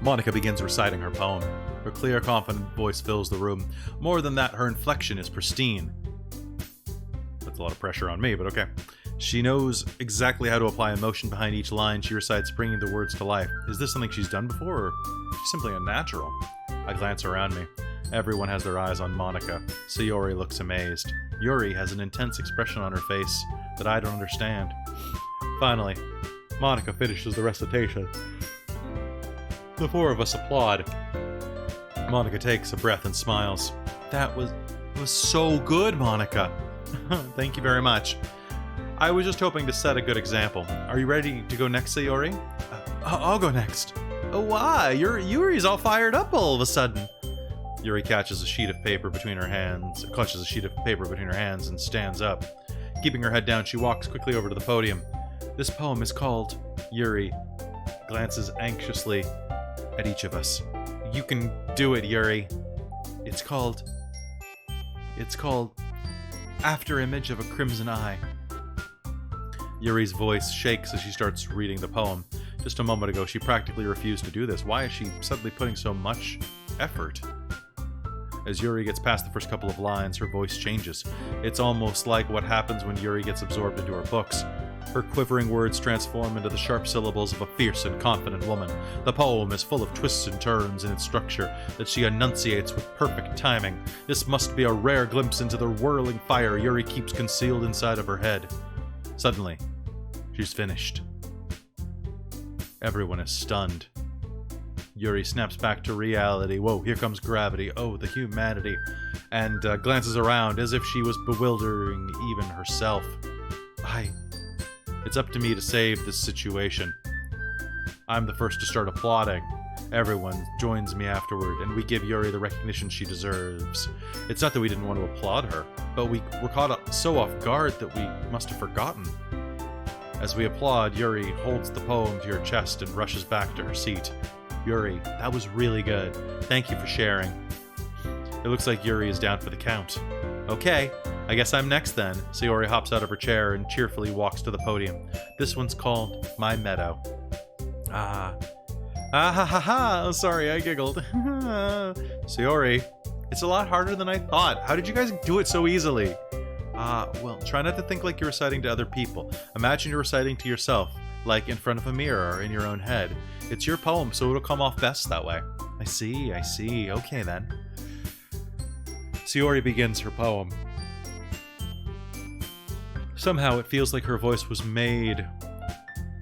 A: Monica begins reciting her poem. Her clear, confident voice fills the room. More than that, her inflection is pristine. That's a lot of pressure on me, but okay. She knows exactly how to apply emotion behind each line she recites, bringing the words to life. Is this something she's done before, or she's simply a natural? I glance around me. Everyone has their eyes on Monica. Sayori looks amazed. Yuri has an intense expression on her face that I don't understand. Finally, Monica finishes the recitation. The four of us applaud. Monica takes a breath and smiles. That was so good, Monica. Thank you very much. I was just hoping to set a good example. Are you ready to go next, Sayori? I'll go next. Oh, why? Yuri's all fired up all of a sudden. Yuri clutches a sheet of paper between her hands and stands up. Keeping her head down, she walks quickly over to the podium. This poem is called... Yuri glances anxiously at each of us. You can do it, Yuri. It's called... After Image of a Crimson Eye. Yuri's voice shakes as she starts reading the poem. Just a moment ago, she practically refused to do this. Why is she suddenly putting so much effort? As Yuri gets past the first couple of lines, her voice changes. It's almost like what happens when Yuri gets absorbed into her books. Her quivering words transform into the sharp syllables of a fierce and confident woman. The poem is full of twists and turns in its structure that she enunciates with perfect timing. This must be a rare glimpse into the whirling fire Yuri keeps concealed inside of her head. Suddenly, she's finished. Everyone is stunned. Yuri snaps back to reality. Whoa, here comes gravity. Oh, the humanity. And glances around as if she was bewildering even herself. It's up to me to save this situation. I'm the first to start applauding. Everyone joins me afterward, and we give Yuri the recognition she deserves. It's not that we didn't want to applaud her, but we were caught so off guard that we must have forgotten. As we applaud, Yuri holds the poem to her chest and rushes back to her seat. Yuri, that was really good. Thank you for sharing. It looks like Yuri is down for the count. Okay, I guess I'm next then. Sayori hops out of her chair and cheerfully walks to the podium. This one's called My Meadow. Ha ha. Sorry, I giggled. Sayori, it's a lot harder than I thought. How did you guys do it so easily? Well, try not to think like you're reciting to other people. Imagine you're reciting to yourself, like in front of a mirror or in your own head. It's your poem, so it'll come off best that way. I see. Okay then. Sayori begins her poem. Somehow it feels like her voice was made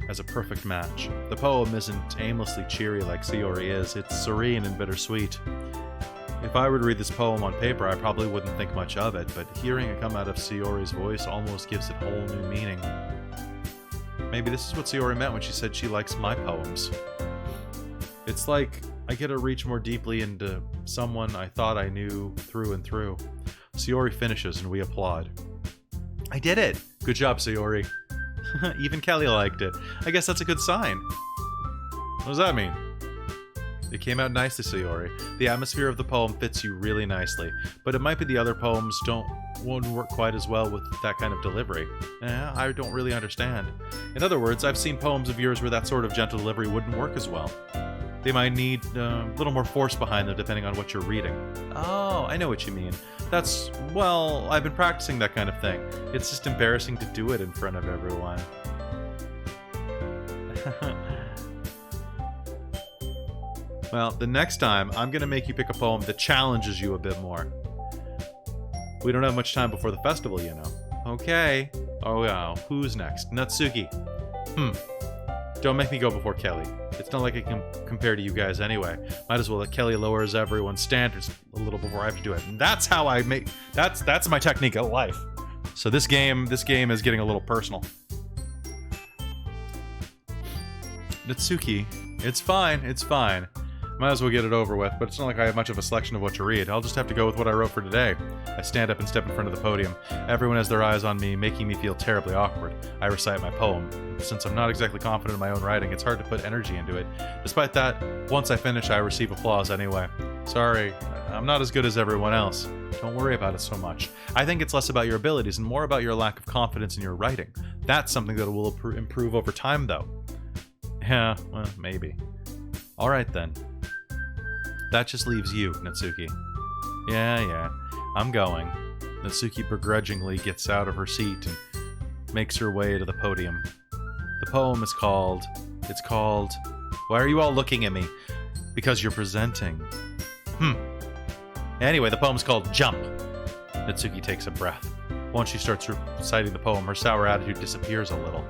A: as a perfect match. The poem isn't aimlessly cheery like Sayori is, it's serene and bittersweet. If I were to read this poem on paper, I probably wouldn't think much of it, but hearing it come out of Sayori's voice almost gives it whole new meaning. Maybe this is what Sayori meant when she said she likes my poems. It's like I get to reach more deeply into someone I thought I knew through and through. Sayori finishes and we applaud. I did it! Good job, Sayori. Even Kelly liked it. I guess that's a good sign. What does that mean? It came out nicely, Sayori. The atmosphere of the poem fits you really nicely, but it might be the other poems won't work quite as well with that kind of delivery. I don't really understand. In other words, I've seen poems of yours where that sort of gentle delivery wouldn't work as well. They might need a little more force behind them depending on what you're reading. Oh, I know what you mean. Well, I've been practicing that kind of thing. It's just embarrassing to do it in front of everyone. Well, the next time, I'm going to make you pick a poem that challenges you a bit more. We don't have much time before the festival, you know. Okay. Oh, wow. Who's next? Natsuki. Don't make me go before Kelly. It's not like I can compare to you guys anyway. Might as well let Kelly lowers everyone's standards a little before I have to do it. And that's how I make... That's my technique of life. So this game is getting a little personal. Natsuki. It's fine. Might as well get it over with, but it's not like I have much of a selection of what to read. I'll just have to go with what I wrote for today. I stand up and step in front of the podium. Everyone has their eyes on me, making me feel terribly awkward. I recite my poem. Since I'm not exactly confident in my own writing, it's hard to put energy into it. Despite that, once I finish, I receive applause anyway. Sorry, I'm not as good as everyone else. Don't worry about it so much. I think it's less about your abilities and more about your lack of confidence in your writing. That's something that will improve over time, though. Yeah, well, maybe. Alright then. That just leaves you, Natsuki. Yeah, I'm going. Natsuki begrudgingly gets out of her seat and makes her way to the podium. The poem is called... Why are you all looking at me? Because you're presenting. Anyway, the poem's called Jump. Natsuki takes a breath. Once she starts reciting the poem, her sour attitude disappears a little.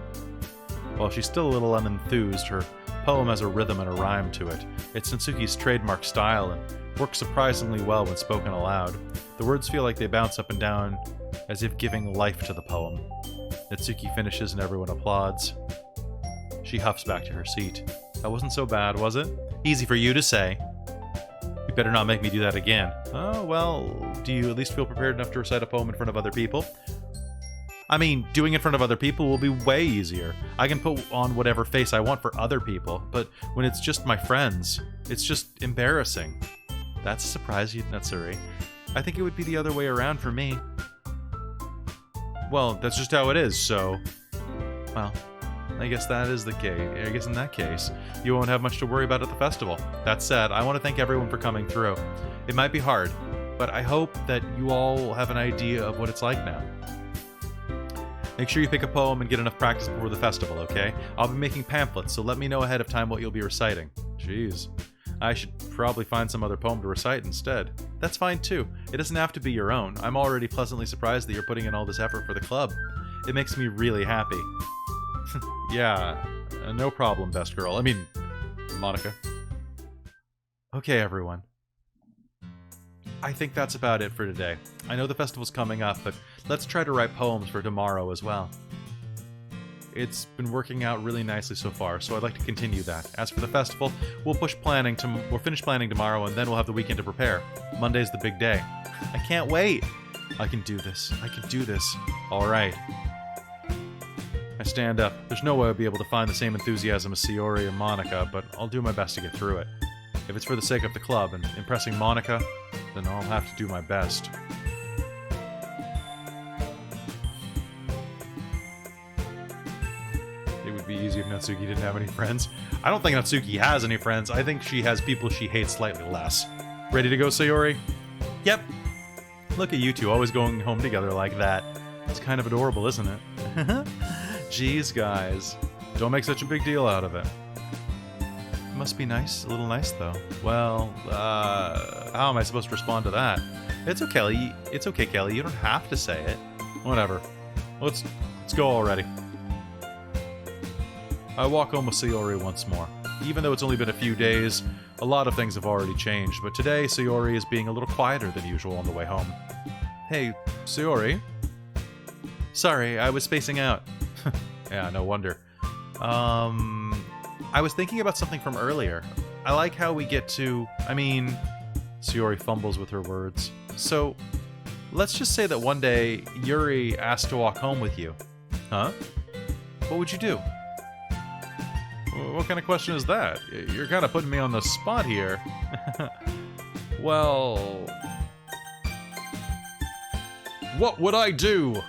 A: While she's still a little unenthused, her poem has a rhythm and a rhyme to it. It's Natsuki's trademark style and works surprisingly well when spoken aloud. The words feel like they bounce up and down, as if giving life to the poem. Natsuki finishes and everyone applauds. She huffs back to her seat. That wasn't so bad, was it? Easy for you to say. You better not make me do that again. Oh, well, do you at least feel prepared enough to recite a poem in front of other people? I mean, doing it in front of other people will be way easier. I can put on whatever face I want for other people, but when it's just my friends, it's just embarrassing. That's a surprise, Natsuri. I think it would be the other way around for me. Well, that's just how it is, so... Well, I guess that is the case. I guess in that case, you won't have much to worry about at the festival. That said, I want to thank everyone for coming through. It might be hard, but I hope that you all have an idea of what it's like now. Make sure you pick a poem and get enough practice before the festival, okay? I'll be making pamphlets, so let me know ahead of time what you'll be reciting. Jeez. I should probably find some other poem to recite instead. That's fine too. It doesn't have to be your own. I'm already pleasantly surprised that you're putting in all this effort for the club. It makes me really happy. Yeah, no problem, best girl. I mean, Monica. Okay, everyone. I think that's about it for today. I know the festival's coming up, but let's try to write poems for tomorrow as well. It's been working out really nicely so far, so I'd like to continue that. As for the festival, we'll finish planning tomorrow, and then we'll have the weekend to prepare. Monday's the big day. I can't wait! I can do this. I can do this. Alright. I stand up. There's no way I'll be able to find the same enthusiasm as Sayori and Monica, but I'll do my best to get through it. If it's for the sake of the club and impressing Monica, then I'll have to do my best. It would be easy if Natsuki didn't have any friends. I don't think Natsuki has any friends. I think she has people she hates slightly less. Ready to go, Sayori? Yep. Look at you two always going home together like that. It's kind of adorable, isn't it? Jeez, guys. Don't make such a big deal out of it. Must be nice. A little nice, though. Well, how am I supposed to respond to that? It's okay, Kelly. It's okay, Kelly. You don't have to say it. Whatever. Let's go already. I walk home with Sayori once more. Even though it's only been a few days, a lot of things have already changed, but today Sayori is being a little quieter than usual on the way home. Hey, Sayori? Sorry, I was spacing out. Yeah, no wonder. I was thinking about something from earlier. I like how we get to... Sayori fumbles with her words. So, let's just say that one day, Yuri asked to walk home with you. Huh? What would you do? What kind of question is that? You're kind of putting me on the spot here. Well... What would I do?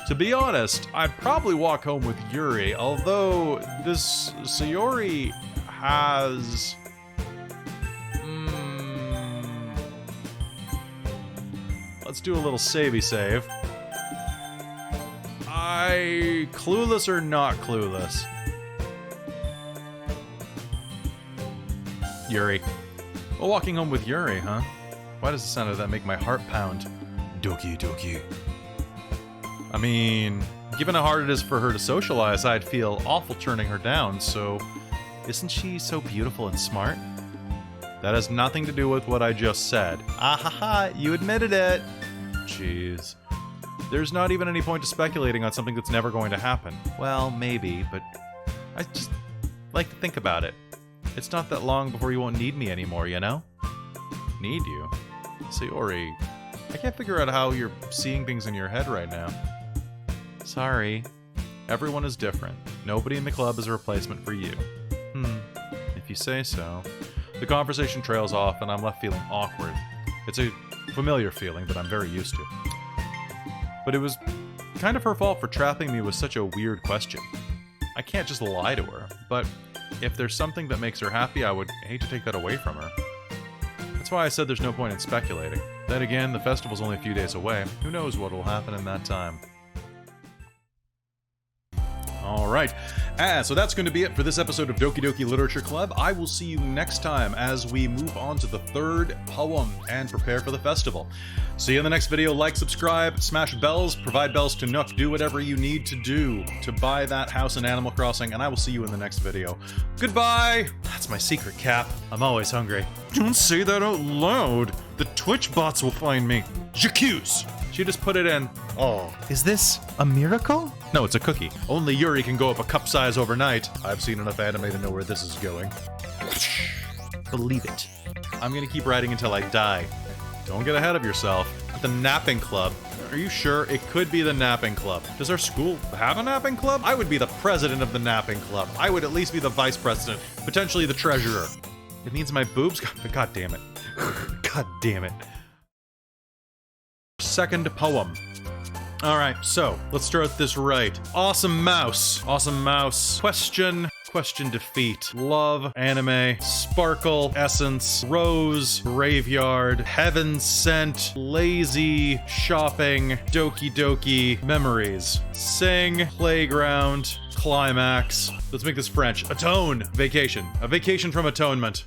A: To be honest, I'd probably walk home with Yuri, although this Sayori has... Let's do a little savey save. Clueless or not clueless? Yuri. Well, walking home with Yuri, huh? Why does the sound of that make my heart pound? Doki Doki. I mean, given how hard it is for her to socialize, I'd feel awful turning her down, so... Isn't she so beautiful and smart? That has nothing to do with what I just said. Ahaha, you admitted it! Jeez. There's not even any point to speculating on something that's never going to happen. Well, maybe, but I just like to think about it. It's not that long before you won't need me anymore, you know? Need you? Sayori, I can't figure out how you're seeing things in your head right now. Sorry. Everyone is different. Nobody in the club is a replacement for you. If you say so. The conversation trails off and I'm left feeling awkward. It's a familiar feeling that I'm very used to. But it was kind of her fault for trapping me with such a weird question. I can't just lie to her, but if there's something that makes her happy, I would hate to take that away from her. That's why I said there's no point in speculating. Then again, the festival's only a few days away. Who knows what will happen in that time. Alright, so that's going to be it for this episode of Doki Doki Literature Club. I will see you next time as we move on to the third poem and prepare for the festival. See you in the next video. Like, subscribe, smash bells, provide bells to Nook, do whatever you need to do to buy that house in Animal Crossing, and I will see you in the next video. Goodbye! That's my secret, Cap. I'm always hungry. Don't say that out loud! The Twitch bots will find me. J'accuse! She just put it in. Oh. Is this a miracle? No, it's a cookie. Only Yuri can go up a cup size overnight. I've seen enough anime to know where this is going. Believe it. I'm gonna keep writing until I die. Don't get ahead of yourself. The napping club. Are you sure? It could be the napping club. Does our school have a napping club? I would be the president of the napping club. I would at least be the vice president. Potentially the treasurer. It means my boobs? God damn it. God damn it. Second poem. Alright, so, let's start this right. Awesome mouse. Awesome mouse. Question defeat. Love, anime, sparkle, essence, rose, graveyard, heaven sent, lazy, shopping, doki doki, memories, sing, playground, climax. Let's make this French. Atone. Vacation. A vacation from atonement.